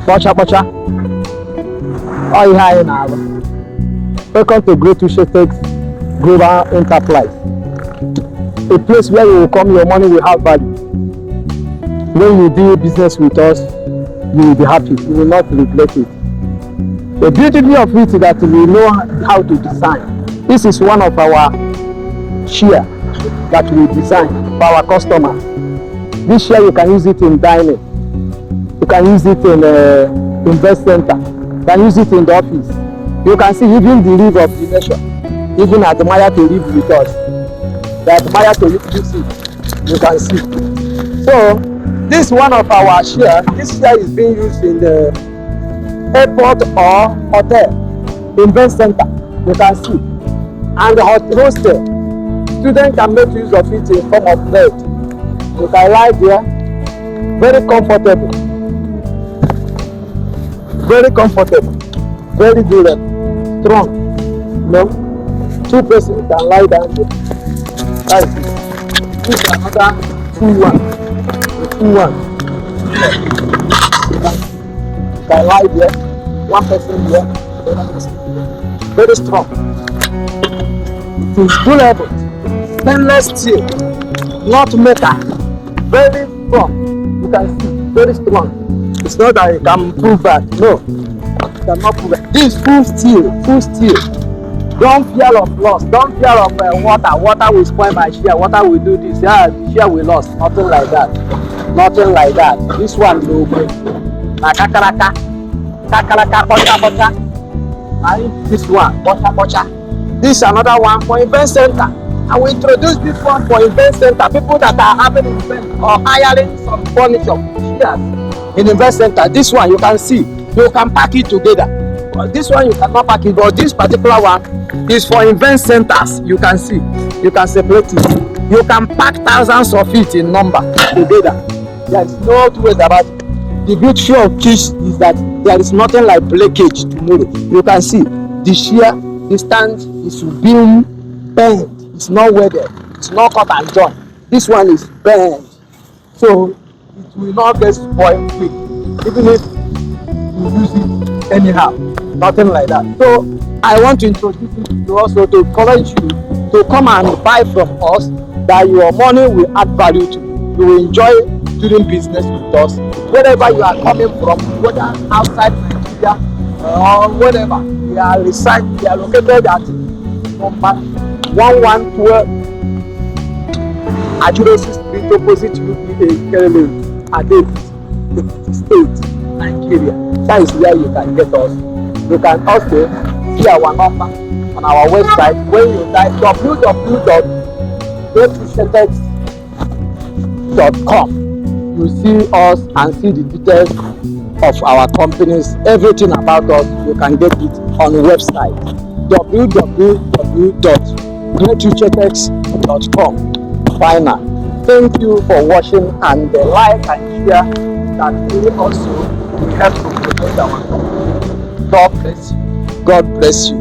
Pocha. Oh, yeah, now. Welcome to Greatuchetex Global Enterprise. A place where you will come, your money will have value. When you do business with us, you will be happy. You will not regret it. The beauty of it is that we know how to design. This is one of our chair that we design for our customers. This chair you can use it in dining. You can use it in invest center. You can use it in the office. You can see even the leaf of the nation. Even admire to live with us. They admire to live with it. You can see. So this one of our chair. This chair is being used in the airport or hotel, invest center. You can see. And the hostel. Students can make use of it in form of bed. You can lie there. Very comfortable. Very comfortable. Very durable. Strong. No? Two persons can lie down there. That's it. This is another 2-1. The 2-1. You can lie there. One person here. Another person here. Very strong. It is durable. Stainless steel. Not metal. Very strong. You can see. Very strong. It's not that you can prove that. No. You cannot prove it. This is full steel. Full steel. Don't fear of loss. Don't fear of water. Water will spoil my chair. Water will do this. Yeah, the chair will lost. Nothing like that. Nothing like that. This one no good. Kakaraka. Pocha. This one. Pocha. This is another one for event center. I will introduce this one for event center. People that are having event or hiring some furniture chairs in event center. This one you can see. You can pack it together. This one you cannot pack it, but this particular one is for event centers. You can see. You can separate it. You can pack thousands of it in number together. There is no two ways about it. The beauty of this is that there is nothing like breakage tomorrow. You can see the chair, the stand is being bent. It's not welded. It's not cut and joint. This one is bent, so it will not get spoiled quick, even if you use it anyhow. Nothing like that. So I want to introduce you to also to encourage you to come and buy from us, that your money will add value to you. You will enjoy doing business with us wherever you are coming from, whether outside Nigeria or whatever. We are located at number 1112 Ajuresi Street, opposite UPA Kerele, Adept State, Nigeria. That is where you can get us. You can also see our number on our website when you type www.greatuchetex.com. You see us and see the details of our companies. Everything about us, you can get it on the website www.greatuchetex.com. Final. Thank you for watching, and the like and share that will also help to promote our company. God bless you. God bless you.